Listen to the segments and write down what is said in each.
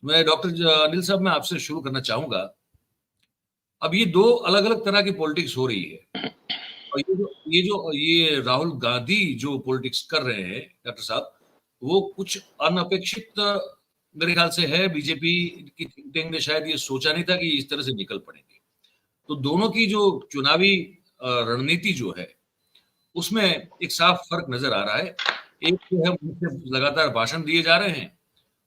मैं डॉक्टर अनिल साहब, मैं आपसे शुरू करना चाहूंगा। अब ये दो अलग अलग तरह की पॉलिटिक्स हो रही है। और ये राहुल गांधी जो पॉलिटिक्स कर रहे हैं डॉक्टर साहब, वो कुछ अनअपेक्षित मेरे ख्याल से है। बीजेपी की थिंक टैंक ने शायद ये सोचा नहीं था कि इस तरह से निकल पड़ेंगे। तो दोनों की जो चुनावी रणनीति जो है, उसमें एक साफ फर्क नजर आ रहा है। एक जो है, मुझसे लगातार भाषण दिए जा रहे हैं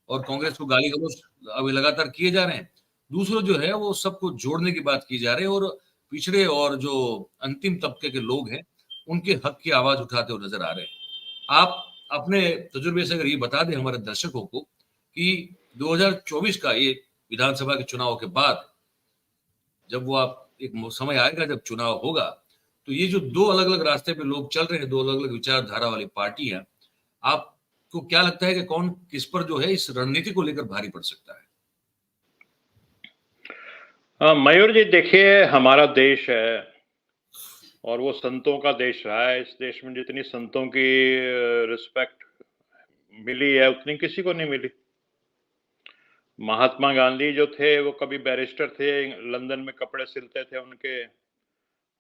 और कांग्रेस को गाली गलौज अभी लगातार किए जा रहे हैं। दूसरों जो है वो सबको जोड़ने की बात की जा रही है, और पिछड़े और जो अंतिम तबके के लोग हैं, उनके हक की आवाज उठाते हुए नजर आ रहे हैं। आप अपने तजुर्बे से अगर ये बता दें हमारे दर्शकों को कि 2024 का ये विधानसभा के चुनाव के बाद, जब वो आप एक समय आएगा जब चुनाव होगा, तो ये जो दो अलग अलग रास्ते पे लोग चल रहे हैं, दो अलग अलग विचारधारा वाली पार्टियां, आपको क्या लगता है कि कौन किस पर जो है इस रणनीति को लेकर भारी पड़ सकता है? मयूर जी, देखिए, हमारा देश है और वो संतों का देश रहा है। इस देश में जितनी संतों की रिस्पेक्ट मिली है, उतनी किसी को नहीं मिली। महात्मा गांधी जो थे, वो कभी बैरिस्टर थे, लंदन में कपड़े सिलते थे उनके,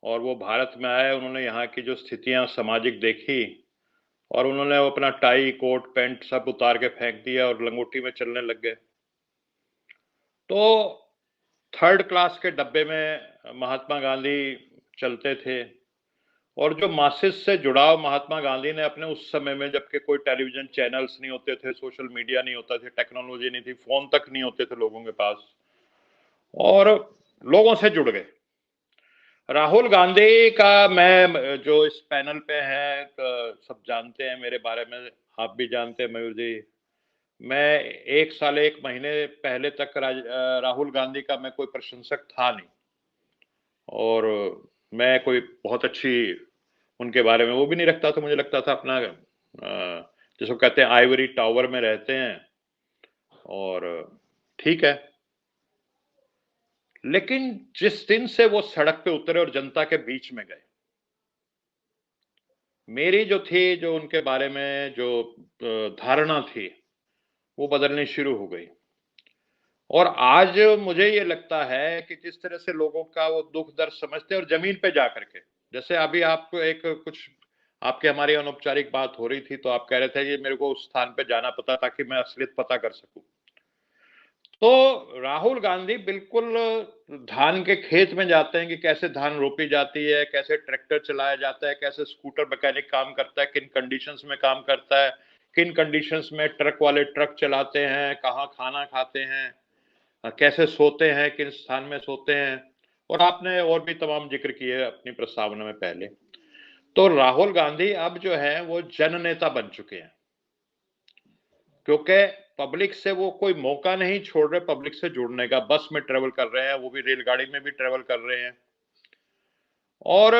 और वो भारत में आए, उन्होंने यहाँ की जो स्थितियां सामाजिक देखी, और उन्होंने वो अपना टाई कोट पैंट सब उतार के फेंक दिया और लंगोटी में चलने लग गए। तो थर्ड क्लास के डब्बे में महात्मा गांधी चलते थे। और जो मासिस से जुड़ाव महात्मा गांधी ने अपने उस समय में, जबकि कोई टेलीविजन चैनल्स नहीं होते थे, सोशल मीडिया नहीं होता थे, टेक्नोलॉजी नहीं थी, फोन तक नहीं होते थे लोगों के पास, और लोगों से जुड़ गए। राहुल गांधी का, मैं जो इस पैनल पे है, सब जानते हैं मेरे बारे में, आप भी जानते हैं मयूर जी। मैं 1 साल 1 महीने पहले तक राहुल गांधी का मैं कोई प्रशंसक था नहीं, और मैं कोई बहुत अच्छी उनके बारे में वो भी नहीं रखता था। मुझे लगता था अपना, जिसको कहते हैं आइवरी टावर में रहते हैं, और ठीक है। लेकिन जिस दिन से वो सड़क पे उतरे और जनता के बीच में गए, मेरी जो थी, जो उनके बारे में जो धारणा थी, वो बदलनी शुरू हो गई। और आज मुझे ये लगता है कि जिस तरह से लोगों का वो दुख दर्द समझते हैं, और जमीन पे जा करके, जैसे अभी आपको एक कुछ आपके हमारी अनौपचारिक बात हो रही थी, तो आप कह रहे थे कि मेरे को उस स्थान पे जाना पता ताकि मैं असलियत पता कर सकूं। तो राहुल गांधी बिल्कुल धान के खेत में जाते हैं कि कैसे धान रोपी जाती है, कैसे ट्रैक्टर चलाया जाता है, कैसे स्कूटर मैकेनिक काम करता है, किन कंडीशंस में काम करता है, किन कंडीशंस में ट्रक वाले ट्रक चलाते हैं, कहाँ खाना खाते हैं, कैसे सोते हैं, किन स्थान में सोते हैं। और आपने और भी तमाम जिक्र किए अपनी प्रस्तावना में पहले। तो राहुल गांधी अब जो है वो जननेता बन चुके हैं, क्योंकि पब्लिक से वो कोई मौका नहीं छोड़ रहे पब्लिक से जुड़ने का। बस में ट्रेवल कर रहे हैं, वो भी रेलगाड़ी में भी ट्रेवल कर रहे हैं। और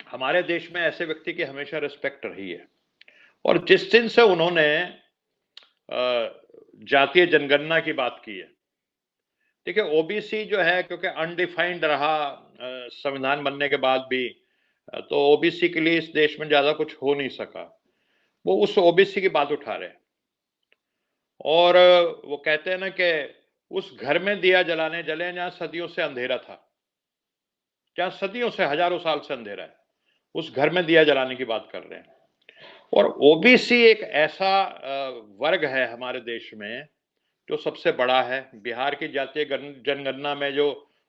हमारे देश में ऐसे व्यक्ति की हमेशा रिस्पेक्ट रही है। और जिस दिन से उन्होंने जातीय जनगणना की बात की है, देखिए, ओबीसी जो है, क्योंकि अनडिफाइंड रहा संविधान बनने के बाद भी, तो ओबीसी के लिए इस देश में ज्यादा कुछ हो नहीं सका। वो उस ओबीसी की बात उठा रहे हैं, और वो कहते हैं ना कि उस घर में दिया जलाने जले जहां सदियों से अंधेरा था, जहां सदियों से, हजारों साल से अंधेरा है, उस घर में दिया जलाने की बात कर रहे हैं। और ओबीसी एक ऐसा वर्ग है हमारे देश में जो सबसे बड़ा है। बिहार की जातीय जनगणना में जो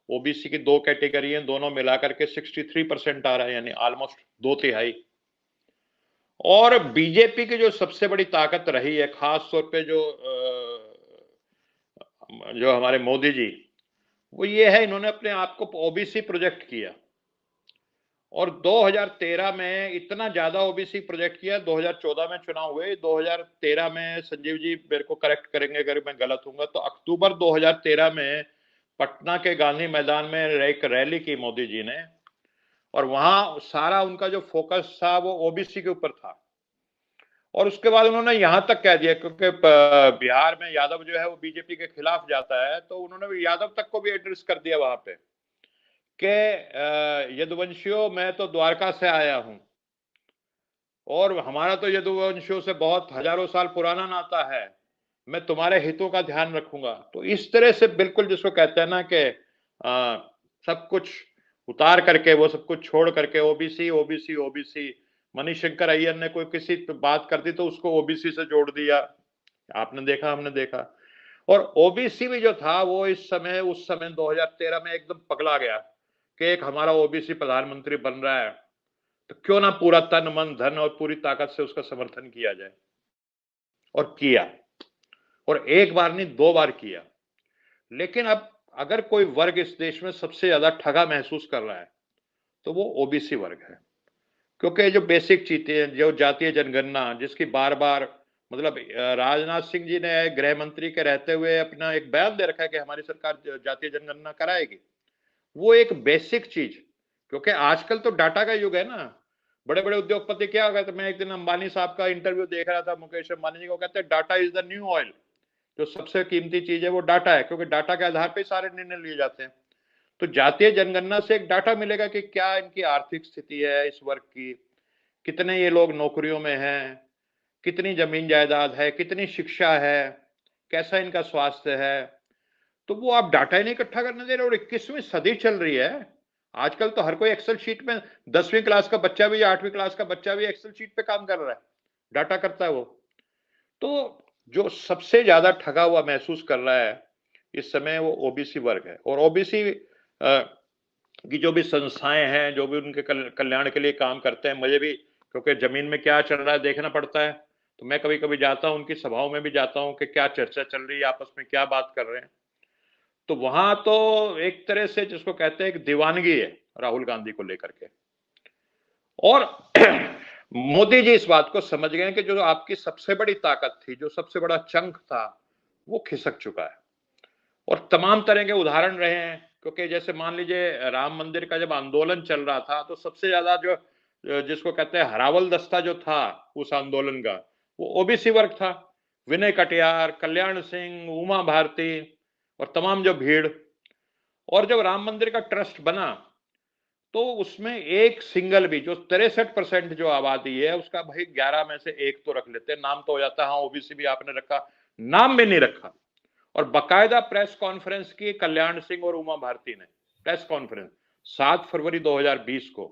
ओबीसी की दो कैटेगरी हैं, दोनों मिलाकर के 63% आ रहा है, यानी ऑलमोस्ट 2/3। और बीजेपी की जो सबसे बड़ी ताकत रही है, खास तौर पे जो हमारे मोदी जी, वो ये है, इन्होंने अपने आप को ओबीसी प्रोजेक्ट किया। और 2013 में इतना ज्यादा ओबीसी प्रोजेक्ट किया। 2014 में चुनाव हुए, 2013 में, संजीव जी मेरे को करेक्ट करेंगे अगर मैं गलत हूंगा, तो अक्टूबर 2013 में पटना के गांधी मैदान में एक रैली की मोदी जी ने, और वहां सारा उनका जो फोकस था वो ओबीसी के ऊपर था। और उसके बाद उन्होंने यहां तक कह दिया, क्योंकि बिहार में यादव जो है वो बीजेपी के खिलाफ जाता है, तो उन्होंने यादव तक को भी एड्रेस कर दिया वहां पे कि यदुवंशियों, मैं तो द्वारका से आया हूं, और हमारा तो यदुवंशियों से बहुत हजारों साल पुराना नाता है। मैं तुम्हारे हितों का ध्यान रखूंगा। तो इस तरह से बिल्कुल जिसको कहते हैं ना कि सब कुछ उतार करके, वो सब कुछ छोड़ करके OBC OBC OBC, Manishankar Iyer ने कोई किसी पे बात कर दी तो उसको ओबीसी से जोड़ दिया, आपने देखा हमने देखा। और ओबीसी भी जो था वो इस समय उस समय 2013 में एकदम पगला गया कि एक हमारा ओबीसी प्रधानमंत्री बन रहा है तो क्यों ना पूरा तन मन धन और पूरी ताकत से उसका समर्थन किया जाए। और किया, और एक बार नहीं 2 बार किया। लेकिन अब अगर कोई वर्ग इस देश में सबसे ज्यादा ठगा महसूस कर रहा है तो वो ओबीसी वर्ग है। क्योंकि जो बेसिक चीजें, जो जातीय जनगणना जिसकी बार बार मतलब राजनाथ सिंह जी ने गृह मंत्री के रहते हुए अपना एक बयान दे रखा है कि हमारी सरकार जातीय जनगणना कराएगी, वो एक बेसिक चीज। क्योंकि आजकल तो डाटा का युग है ना, बड़े बड़े उद्योगपति क्या हो गए, तो मैं एक दिन अंबानी साहब का इंटरव्यू देख रहा था, मुकेश अंबानी जी को, कहते हैं data is the new oil. जो सबसे कीमती चीज है वो डाटा है, क्योंकि डाटा के आधार पर सारे निर्णय लिए जाते हैं। तो जातीय जनगणना से एक डाटा मिलेगा कि क्या इनकी आर्थिक स्थिति है इस वर्ग की, कितने ये लोग नौकरियों में हैं, कितनी जमीन जायदाद है, कितनी शिक्षा है, कैसा इनका स्वास्थ्य है। तो वो आप डाटा ही नहीं इकट्ठा करने दे रहे। और 21वीं सदी चल रही है, आजकल तो हर कोई एक्सेल शीट में, 10वीं क्लास का बच्चा भी या 8वीं क्लास का बच्चा भी एक्सेल शीट पे काम कर रहा है, डाटा करता है वो। तो जो सबसे ज्यादा ठगा हुआ महसूस कर रहा है इस समय वो ओबीसी वर्ग है। और ओबीसी की जो भी संस्थाएं हैं, जो भी उनके कल्याण के लिए काम करते हैं, मुझे भी, क्योंकि जमीन में क्या चल रहा है देखना पड़ता है, तो मैं कभी कभी जाता हूं, उनकी सभाओं में भी जाता हूं कि क्या चर्चा चल रही है, आपस में क्या बात कर रहे हैं। तो वहां तो एक तरह से जिसको कहते हैं एक दीवानगी है राहुल गांधी को लेकर के। और मोदी जी इस बात को समझ गए कि जो आपकी सबसे बड़ी ताकत थी, जो सबसे बड़ा चंक था, वो खिसक चुका है। और तमाम तरह के उदाहरण रहे हैं, क्योंकि जैसे मान लीजिए राम मंदिर का जब आंदोलन चल रहा था तो सबसे ज्यादा जो जिसको कहते हैं हरावल दस्ता जो था उस आंदोलन का, वो ओबीसी वर्ग था। विनय कटियार, कल्याण सिंह, उमा भारती और तमाम जो भीड़। और जब राम मंदिर का ट्रस्ट बना तो उसमें एक सिंगल भी, जो 63% जो आबादी है उसका, भाई 11 में से एक तो रख लेते हैं, नाम तो हो जाता है। हाँ, ओबीसी भी आपने रखा, नाम भी नहीं रखा। और बकायदा प्रेस कॉन्फ्रेंस की कल्याण सिंह और उमा भारती ने, प्रेस कॉन्फ्रेंस 7 फरवरी 2020 को,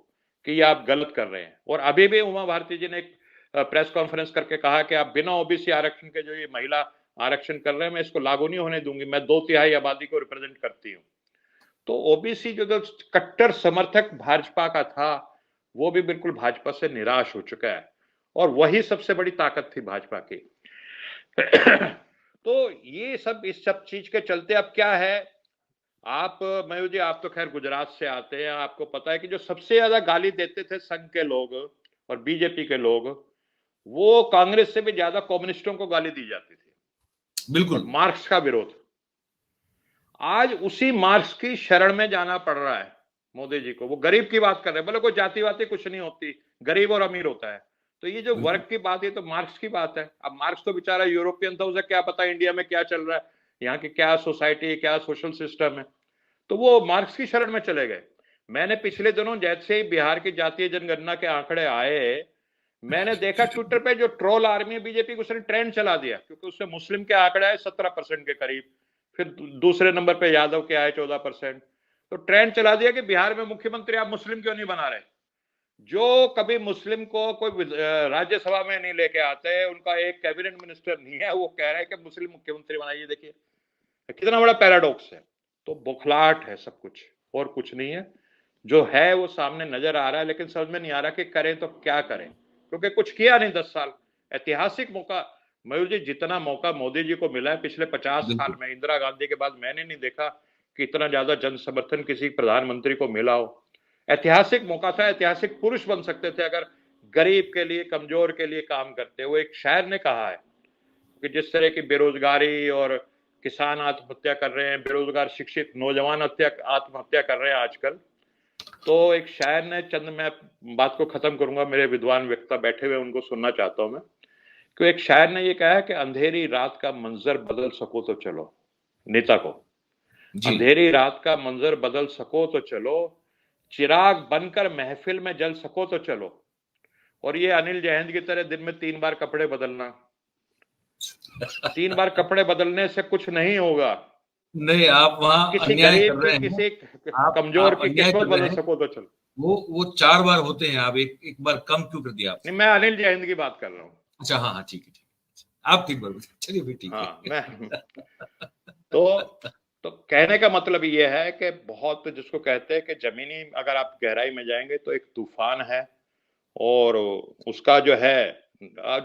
कि ये आप गलत कर रहे हैं। और अभी भी उमा भारती जी ने एक प्रेस कॉन्फ्रेंस करके कहा कि आप बिना ओबीसी आरक्षण के जो ये महिला आरक्षण कर रहे हैं, मैं इसको लागू नहीं होने दूंगी, मैं 2/3 आबादी को रिप्रेजेंट करती हूँ। तो ओबीसी जो कट्टर समर्थक भाजपा का था, वो भी बिल्कुल भाजपा से निराश हो चुका है। और वही सबसे बड़ी ताकत थी भाजपा की। तो ये सब, इस सब चीज के चलते अब क्या है, आप मयूर जी, आप तो खैर गुजरात से आते हैं, आपको पता है कि जो सबसे ज्यादा गाली देते थे संघ के लोग और बीजेपी के लोग, वो कांग्रेस से भी ज्यादा कम्युनिस्टों को गाली दी जाती थी, बिल्कुल। और मार्क्स का विरोध। आज उसी मार्क्स की शरण में जाना पड़ रहा है मोदी जी को। वो गरीब की बात कर रहे हैं, बोले कोई जाति वाती कुछ नहीं होती, गरीब और अमीर होता है। तो ये जो वर्ग की बात है तो मार्क्स की बात है। अब मार्क्स तो बेचारा यूरोपियन था, उसे क्या पता इंडिया में क्या चल रहा है, यहाँ की क्या सोसाइटी, क्या सोशल सिस्टम है। तो वो मार्क्स की शरण में चले गए। मैंने पिछले दिनों जैसे ही बिहार की जातीय जनगणना के आंकड़े आए, मैंने देखा ट्विटर पे जो ट्रोल आर्मी है बीजेपी को, उसने ट्रेंड चला दिया, क्योंकि उससे मुस्लिम के आंकड़े आए 17% के करीब, फिर दूसरे नंबर पे यादव के आए 14%। तो ट्रेंड चला दिया कि बिहार में मुख्यमंत्री आप मुस्लिम क्यों नहीं बना रहे। जो कभी मुस्लिम को कोई राज्यसभा में नहीं लेके आते, उनका एक कैबिनेट मिनिस्टर नहीं है, वो कह रहे हैं कि मुस्लिम मुख्यमंत्री बनाइए। देखिए कितना बड़ा पैराडॉक्स है। तो बौखलाहट है सब कुछ, और कुछ नहीं है। जो है वो सामने नजर आ रहा है, लेकिन समझ में नहीं आ रहा कि करें तो क्या करें, क्योंकि कुछ किया नहीं 10 साल। ऐतिहासिक मौका मयूर जी, जितना मौका मोदी जी को मिला है पिछले 50 साल में, इंदिरा गांधी के बाद मैंने नहीं देखा कि इतना ज्यादा जन समर्थन किसी प्रधानमंत्री को मिला हो। ऐतिहासिक मौका था, ऐतिहासिक पुरुष बन सकते थे अगर गरीब के लिए, कमजोर के लिए काम करते। वो एक शायर ने कहा है कि जिस तरह की बेरोजगारी और किसान आत्महत्या कर रहे हैं, बेरोजगार शिक्षित नौजवान आत्महत्या कर रहे हैं आजकल, तो एक शायर ने चंद, मैं बात को खत्म करूंगा, मेरे विद्वान वक्ता बैठे हुए उनको सुनना चाहता हूं मैं, कि एक शायर ने ये कहा है कि अंधेरी रात का मंजर बदल सको तो चलो, नेता को, अंधेरी रात का मंजर बदल सको तो चलो, चिराग बनकर महफिल में जल सको तो चलो। और ये अनिल जैन की तरह दिन में 3 बार कपड़े बदलना, 3 बार कपड़े बदलने से कुछ नहीं होगा। नहीं, आप वहां किसी अन्याय गरीब कर की, रहे हैं। किसी कमजोर आप की अन्याय किस्मत कर रहे बदल हैं। सको तो चलो। वो 4 बार होते हैं, आप एक बार कम क्यों कर दिया आपने? नहीं, मैं अनिल जैन की बात कर रहा हूँ। अच्छा, हाँ हाँ, ठीक है, ठीक है, आप ठीक बोल, चलिए फिर ठीक हाँ, है। मैं तो तो कहने का मतलब ये है कि बहुत, जिसको कहते हैं कि जमीनी, अगर आप गहराई में जाएंगे तो एक तूफान है। और उसका जो है,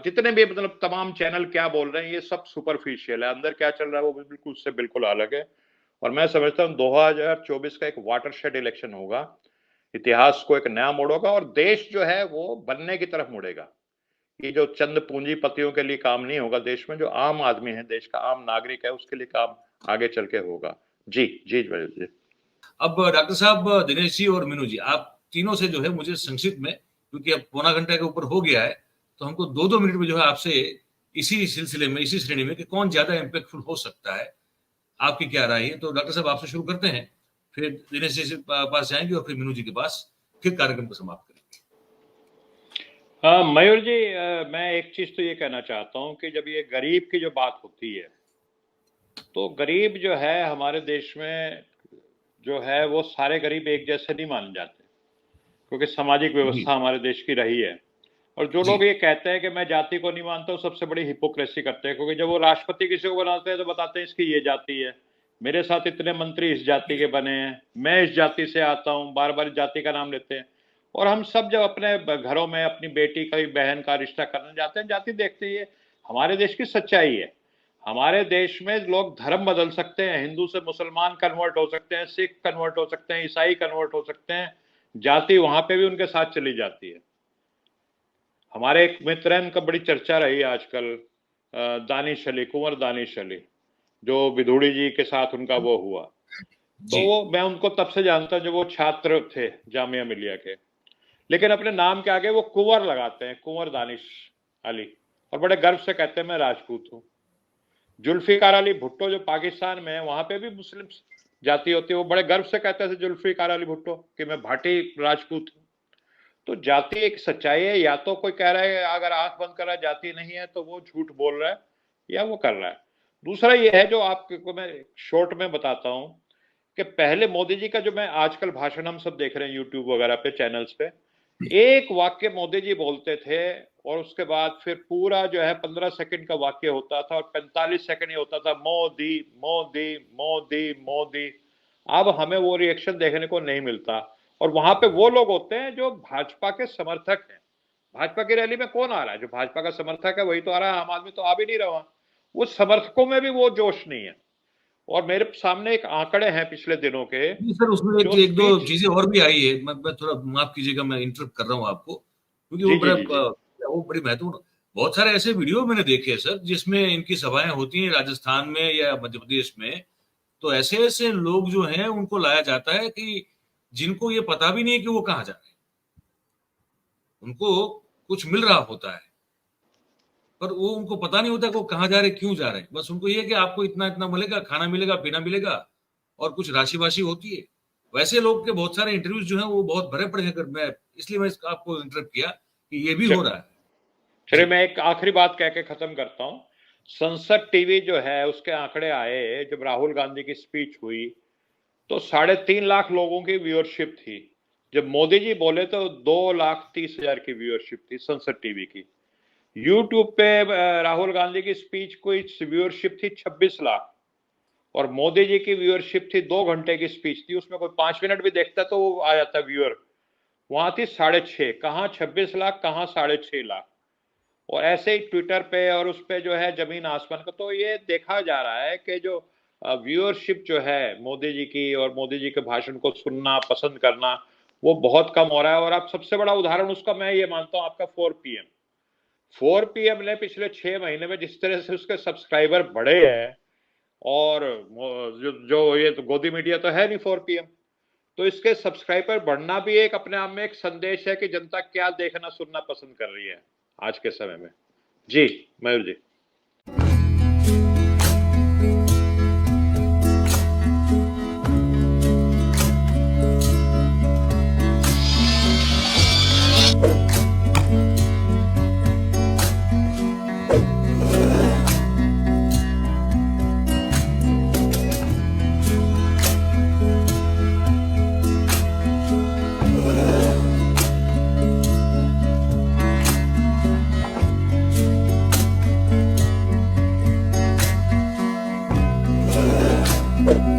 जितने भी मतलब तमाम चैनल क्या बोल रहे हैं, ये सब सुपरफिशियल है। अंदर क्या चल रहा है वो बिल्कुल उससे बिल्कुल अलग है। और मैं समझता हूँ 2024 का एक वाटरशेड इलेक्शन होगा, इतिहास को एक नया मोड़ होगा, और देश जो है वो बनने की तरफ मुड़ेगा। ये जो चंद पूंजीपतियों के लिए काम नहीं होगा देश में, जो आम आदमी है, देश का आम नागरिक है, उसके लिए काम आगे चल के होगा। जी जी जी। अब डॉक्टर साहब, दिनेश जी और मीनू जी, आप तीनों से जो है मुझे संक्षिप्त में, क्योंकि अब पौना घंटा के ऊपर हो गया है, तो हमको 2-2 मिनट में जो है आपसे इसी सिलसिले में, इसी श्रेणी में, कि कौन ज्यादा इम्पैक्टफुल हो सकता है, आपकी क्या राय है? तो डॉक्टर साहब आपसे शुरू करते हैं, फिर दिनेश जी से पास जाएंगे, और फिर मीनू जी के पास, फिर कार्यक्रम को समाप्त करेंगे। मयूर जी, मैं एक चीज तो ये कहना चाहता हूँ कि जब ये गरीब की जो बात होती है, तो गरीब जो है हमारे देश में जो है, वो सारे गरीब एक जैसे नहीं माने जाते, क्योंकि सामाजिक जी व्यवस्था हमारे देश की रही है। और जो जी लोग ये कहते हैं कि मैं जाति को नहीं मानता हूँ, सबसे बड़ी हिपोक्रेसी करते हैं, क्योंकि जब वो राष्ट्रपति किसी को बनाते हैं तो बताते हैं इसकी ये जाति है, मेरे साथ इतने मंत्री इस जाति के बने हैं, मैं इस जाति से आता हूँ, बार बार जाति का नाम लेते हैं। और हम सब जब अपने घरों में अपनी बेटी का, बहन का रिश्ता करने जाते हैं, जाति देखते ही है। हमारे देश की सच्चाई है। हमारे देश में लोग धर्म बदल सकते हैं, हिंदू से मुसलमान कन्वर्ट हो सकते हैं, सिख कन्वर्ट हो सकते हैं, ईसाई कन्वर्ट हो सकते हैं, जाति वहां पे भी उनके साथ चली जाती है। हमारे एक मित्र हैं, उनका बड़ी चर्चा रही आजकल, दानिश अली, कुंवर दानिश अली, जो विधुड़ी जी के साथ उनका वो हुआ। तो जी वो, मैं उनको तब से जानता हूं जब वो छात्र थे जामिया मिलिया के, लेकिन अपने नाम के आगे वो कुंवर लगाते हैं, कुंवर दानिश अली, और बड़े गर्व से कहते हैं मैं राजपूत हूँ। जुल्फिकार अली भुट्टो जो पाकिस्तान में है, वहां पे भी मुस्लिम जाति होती है, वो बड़े गर्व से कहते थे जुल्फिकार अली भुट्टो कि मैं भाटी राजपूत हूँ। तो जाति एक सच्चाई है। या तो कोई कह रहा है अगर आंख बंद कर रहा है जाति नहीं है, तो वो झूठ बोल रहा है या वो कर रहा है। दूसरा ये है, जो आपको मैं शॉर्ट में बताता हूं, कि पहले मोदी जी का जो, मैं आजकल भाषण हम सब देख रहे हैं यूट्यूब वगैरह पे, चैनल्स पे, एक वाक्य मोदी जी बोलते थे, और उसके बाद फिर पूरा जो है 15 सेकंड का वाक्य होता था, और 45 सेकंड ही होता था मोदी मोदी मोदी मोदी। अब हमें वो रिएक्शन देखने को नहीं मिलता। और वहां पे वो लोग होते हैं जो भाजपा के समर्थक हैं। भाजपा की रैली में कौन आ रहा है? जो भाजपा का समर्थक है वही तो आ रहा है, आम आदमी तो आ भी नहीं रहा। वो समर्थकों में भी वो जोश नहीं है। और मेरे सामने एक आंकड़े हैं पिछले दिनों के, सर, उसमें एक जो एक दो स्पीच। चीजें और भी आई है। मैं थोड़ा माफ कीजिएगा, मैं इंटरप्ट कर रहा हूँ आपको, क्योंकि जी जी जी जी। वो बड़ी महत्वपूर्ण, बहुत सारे ऐसे वीडियो मैंने देखे हैं सर, जिसमें इनकी सभाएं होती हैं राजस्थान में या मध्य प्रदेश में, तो ऐसे ऐसे लोग जो हैं उनको लाया जाता है कि जिनको ये पता भी नहीं कि वो कहाँ जा रहे हैं, उनको कुछ मिल रहा होता है, पर वो उनको पता नहीं होता कि वो कहाँ जा रहे हैं, क्यों जा रहे हैं। बस उनको ये है कि आपको इतना इतना मिलेगा, खाना मिलेगा, पीना मिलेगा, और कुछ राशि वाशी होती है। वैसे लोग के बहुत सारे इंटरव्यूज जो हैं वो बहुत भरे पड़े हैं। मैं इसलिए मैं आपको इंटरप्ट किया कि ये भी हो रहा है। चलिए, जी मैं एक आखिरी बात कह के खत्म करता हूं। संसद टीवी जो है, उसके आंकड़े आए जब राहुल गांधी की स्पीच हुई, तो 3.5 लाख लोगों की व्यूअरशिप थी। जब मोदी जी बोले तो 2,30,000 की व्यूअरशिप थी संसद टीवी की। यूट्यूब पे राहुल गांधी की स्पीच की व्यूअरशिप थी 26 लाख, और मोदी जी की व्यूअरशिप थी, 2 घंटे की स्पीच थी, उसमें कोई 5 मिनट भी देखता तो वो आ जाता व्यूअर। वहां थी 6.5, कहाँ 26 लाख, कहाँ 6.5 लाख। और ऐसे ही ट्विटर पे और उस पे जो है जमीन आसमान का। तो ये देखा जा रहा है कि जो व्यूअरशिप जो है मोदी जी की, और मोदी जी के भाषण को सुनना पसंद करना, वो बहुत कम हो रहा है। और अब सबसे बड़ा उदाहरण उसका मैं ये मानता हूँ, आपका 4PM। 4PM ने पिछले 6 महीने में जिस तरह से उसके सब्सक्राइबर बढ़े हैं, और जो ये तो गोदी मीडिया तो है नहीं 4PM, तो इसके सब्सक्राइबर बढ़ना भी एक अपने आप में एक संदेश है कि जनता क्या देखना सुनना पसंद कर रही है आज के समय में। जी मयूर जी। है।